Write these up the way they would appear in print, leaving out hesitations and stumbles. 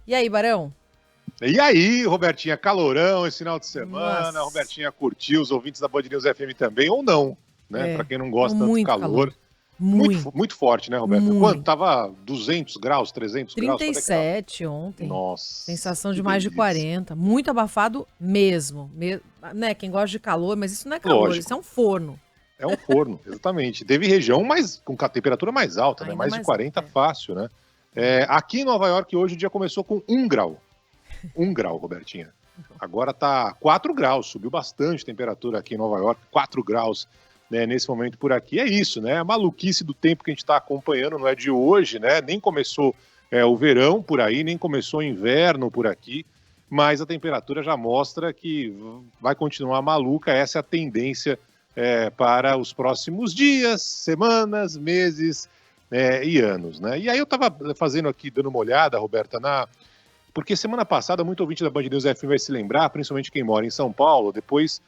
E aí, Barão? E aí, Robertinha, calorão esse final de semana. Nossa, Robertinha curtiu, os ouvintes da Band News FM também, ou não, né? Para quem não gosta tanto do muito calor. calor. Muito, Muito forte, né, Roberta? Quanto? muito. Tava 200 graus, 300 graus? Quanto é que tava? 37 ontem. Nossa, Sensação que de mais de delícia. 40. Muito abafado mesmo. Né? Quem gosta de calor, mas isso não é calor, isso é Lógico, um forno. é um forno, exatamente. Teve região com a temperatura mais alta, né? Ainda Mais de mais alto. 40 fácil, né? Aqui em Nova York hoje o dia começou com 1 grau. 1 grau, Robertinha. Agora tá 4 graus, subiu bastante a temperatura aqui em Nova York, 4 graus, né, nesse momento por aqui. É isso, né? A maluquice do tempo que a gente está acompanhando não é de hoje, né? Nem começou o verão por aí, nem começou o inverno por aqui, mas a temperatura já mostra que vai continuar maluca. Essa é a tendência para os próximos dias, semanas, meses e anos, né? E aí eu estava fazendo aqui, dando uma olhada, Roberta, porque semana passada, muito ouvinte da Band News FM vai se lembrar, principalmente quem mora em São Paulo, depois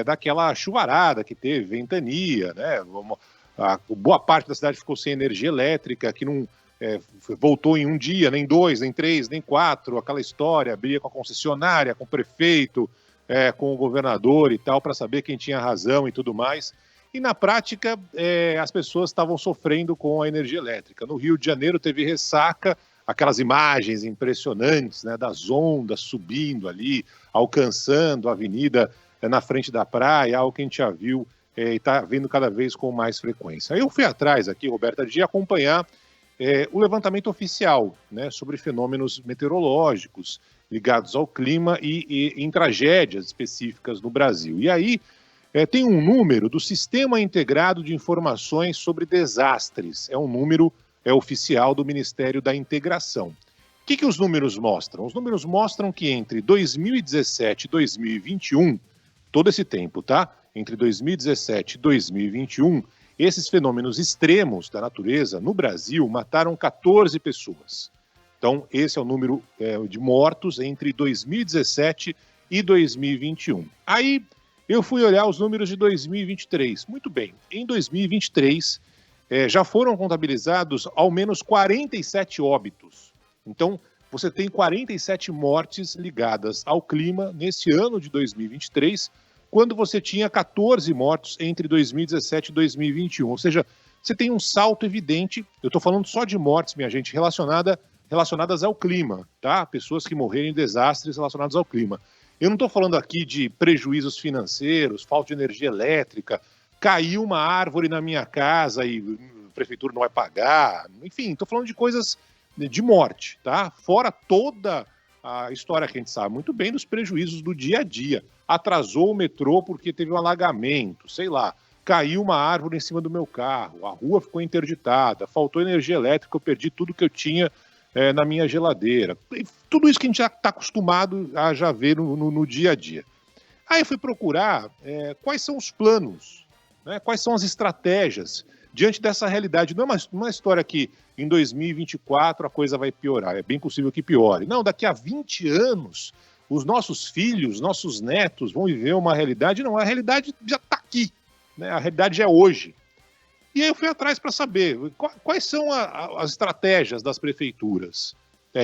daquela chuvarada que teve, ventania, né? Boa parte da cidade ficou sem energia elétrica, que não voltou em um dia, nem dois, nem três, nem quatro, aquela história, briga com a concessionária, com o prefeito, com o governador e tal, para saber quem tinha razão e tudo mais. E na prática, as pessoas estavam sofrendo com a energia elétrica. No Rio de Janeiro teve ressaca, aquelas imagens impressionantes, né, das ondas subindo ali, alcançando a avenida na frente da praia, algo que a gente já viu e está vendo cada vez com mais frequência. Eu fui atrás aqui, Roberta, de acompanhar o levantamento oficial, né, sobre fenômenos meteorológicos ligados ao clima e em tragédias específicas no Brasil. E aí tem um número do Sistema Integrado de Informações sobre Desastres. É um número oficial do Ministério da Integração. O que os números mostram? Os números mostram que entre 2017 e 2021, todo esse tempo, tá? Entre 2017 e 2021, esses fenômenos extremos da natureza no Brasil mataram 14 pessoas. Então, esse é o número de mortos entre 2017 e 2021. Aí, eu fui olhar os números de 2023. Muito bem, em 2023, já foram contabilizados ao menos 47 óbitos. Então, você tem 47 mortes ligadas ao clima nesse ano de 2023, quando você tinha 14 mortos entre 2017 e 2021. Ou seja, você tem um salto evidente, eu estou falando só de mortes, minha gente, relacionadas ao clima, tá? Pessoas que morreram em desastres relacionados ao clima. Eu não estou falando aqui de prejuízos financeiros, falta de energia elétrica, caiu uma árvore na minha casa e a prefeitura não vai pagar. Enfim, estou falando de coisas de morte, tá? Fora toda a história que a gente sabe muito bem dos prejuízos do dia a dia. Atrasou o metrô porque teve um alagamento, sei lá. Caiu uma árvore em cima do meu carro, a rua ficou interditada, faltou energia elétrica, eu perdi tudo que eu tinha na minha geladeira. Tudo isso que a gente já está acostumado a já ver no dia a dia. Aí eu fui procurar quais são os planos, né, quais são as estratégias diante dessa realidade. Não é uma história que em 2024 a coisa vai piorar, é bem possível que piore. Não, daqui a 20 anos, os nossos filhos, nossos netos vão viver uma realidade. Não, a realidade já está aqui, né, a realidade é hoje. E aí eu fui atrás para saber quais são as estratégias das prefeituras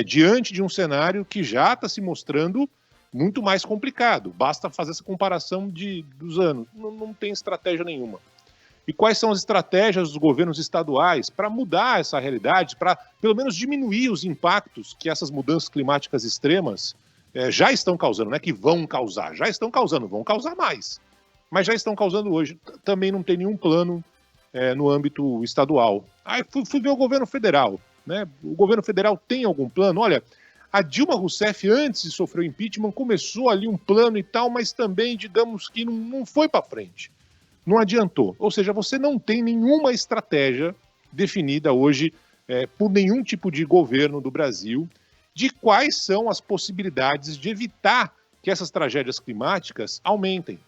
diante de um cenário que já está se mostrando muito mais complicado. Basta fazer essa comparação dos anos. Não tem estratégia nenhuma. E quais são as estratégias dos governos estaduais para mudar essa realidade, para pelo menos diminuir os impactos que essas mudanças climáticas extremas já estão causando, não é que vão causar, já estão causando, vão causar mais. Mas já estão causando hoje. Também não tem nenhum plano no âmbito estadual. Aí fui ver o governo federal, né? O governo federal tem algum plano? Olha, a Dilma Rousseff, antes de sofrer o impeachment, começou ali um plano e tal, mas também, digamos que não foi para frente. Não adiantou. Ou seja, você não tem nenhuma estratégia definida hoje por nenhum tipo de governo do Brasil de quais são as possibilidades de evitar que essas tragédias climáticas aumentem.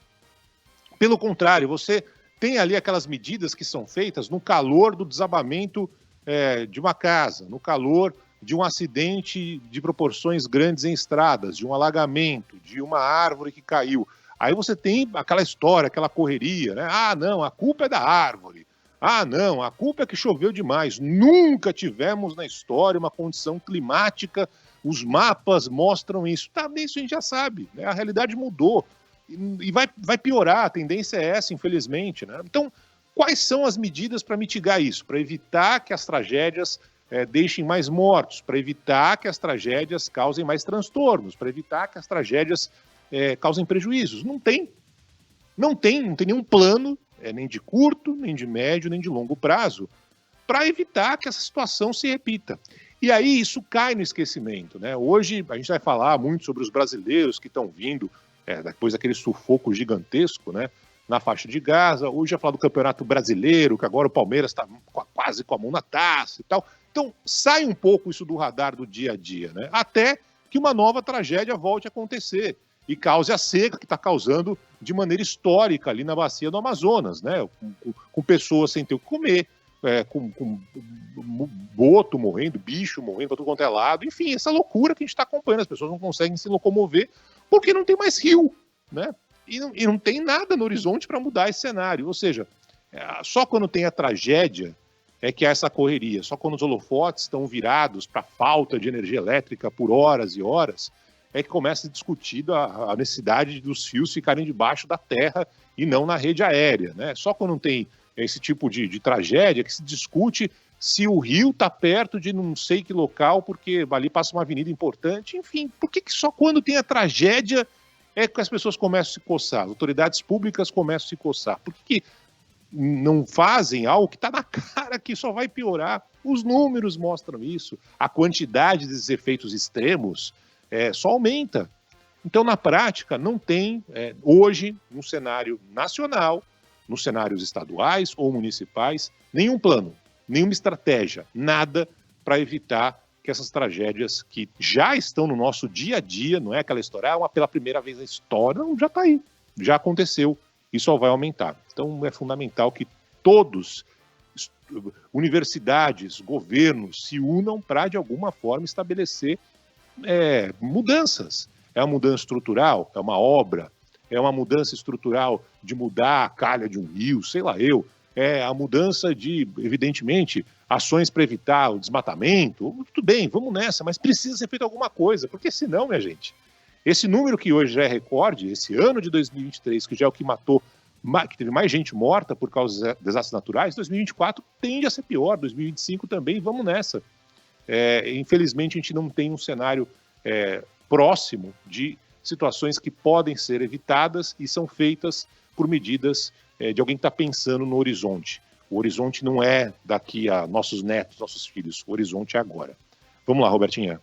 Pelo contrário, você tem ali aquelas medidas que são feitas no calor do desabamento de uma casa, no calor de um acidente de proporções grandes em estradas, de um alagamento, de uma árvore que caiu. Aí você tem aquela história, aquela correria, né? Ah, não, a culpa é da árvore. Ah, não, a culpa é que choveu demais. Nunca tivemos na história uma condição climática os mapas mostram isso. Tá, isso a gente já sabe, né? A realidade mudou e vai piorar, a tendência é essa, infelizmente, né? Então, quais são as medidas para mitigar isso, para evitar que as tragédias deixem mais mortos, para evitar que as tragédias causem mais transtornos, para evitar que as tragédias causem prejuízos? Não tem nenhum plano, nem de curto, nem de médio, nem de longo prazo, para evitar que essa situação se repita. E aí isso cai no esquecimento, né? Hoje a gente vai falar muito sobre os brasileiros que estão vindo depois daquele sufoco gigantesco, né, na faixa de Gaza. Hoje já falar do Campeonato Brasileiro, que agora o Palmeiras está quase com a mão na taça e tal. Então sai um pouco isso do radar do dia a dia, né? Até que uma nova tragédia volte a acontecer e cause a seca que está causando de maneira histórica ali na bacia do Amazonas, né? Com pessoas sem ter o que comer, com boto morrendo, bicho morrendo para tudo quanto é lado, enfim, essa loucura que a gente está acompanhando, as pessoas não conseguem se locomover porque não tem mais rio, né? E não tem nada no horizonte para mudar esse cenário, ou seja, só quando tem a tragédia é que há essa correria, só quando os holofotes estão virados para a falta de energia elétrica por horas e horas, é que começa a ser discutido a necessidade dos fios ficarem debaixo da terra e não na rede aérea, né? Só quando tem esse tipo de tragédia que se discute se o rio está perto de não sei que local, porque ali passa uma avenida importante, enfim, por que só quando tem a tragédia é que as pessoas começam a se coçar, as autoridades públicas começam a se coçar? Por que não fazem algo que está na cara que só vai piorar? Os números mostram isso, a quantidade desses efeitos extremos só aumenta. Então, na prática, não tem, hoje, no cenário nacional, nos cenários estaduais ou municipais, nenhum plano, nenhuma estratégia, nada para evitar que essas tragédias que já estão no nosso dia a dia, não é aquela história, pela primeira vez na história, não, já está aí, já aconteceu e só vai aumentar. Então, é fundamental que todos, universidades, governos, se unam para, de alguma forma, estabelecer mudanças. É uma mudança estrutural, é uma obra, é uma mudança estrutural de mudar a calha de um rio, sei lá eu, é a mudança de, evidentemente, ações para evitar o desmatamento. Tudo bem, vamos nessa, mas precisa ser feita alguma coisa, porque senão, minha gente, esse número que hoje já é recorde, esse ano de 2023, que já é o que matou, que teve mais gente morta por causa de desastres naturais, 2024 tende a ser pior, 2025 também, vamos nessa. Infelizmente, a gente não tem um cenário próximo de situações que podem ser evitadas e são feitas por medidas de alguém que está pensando no horizonte. O horizonte não é daqui a nossos netos, nossos filhos, o horizonte é agora. Vamos lá, Robertinha.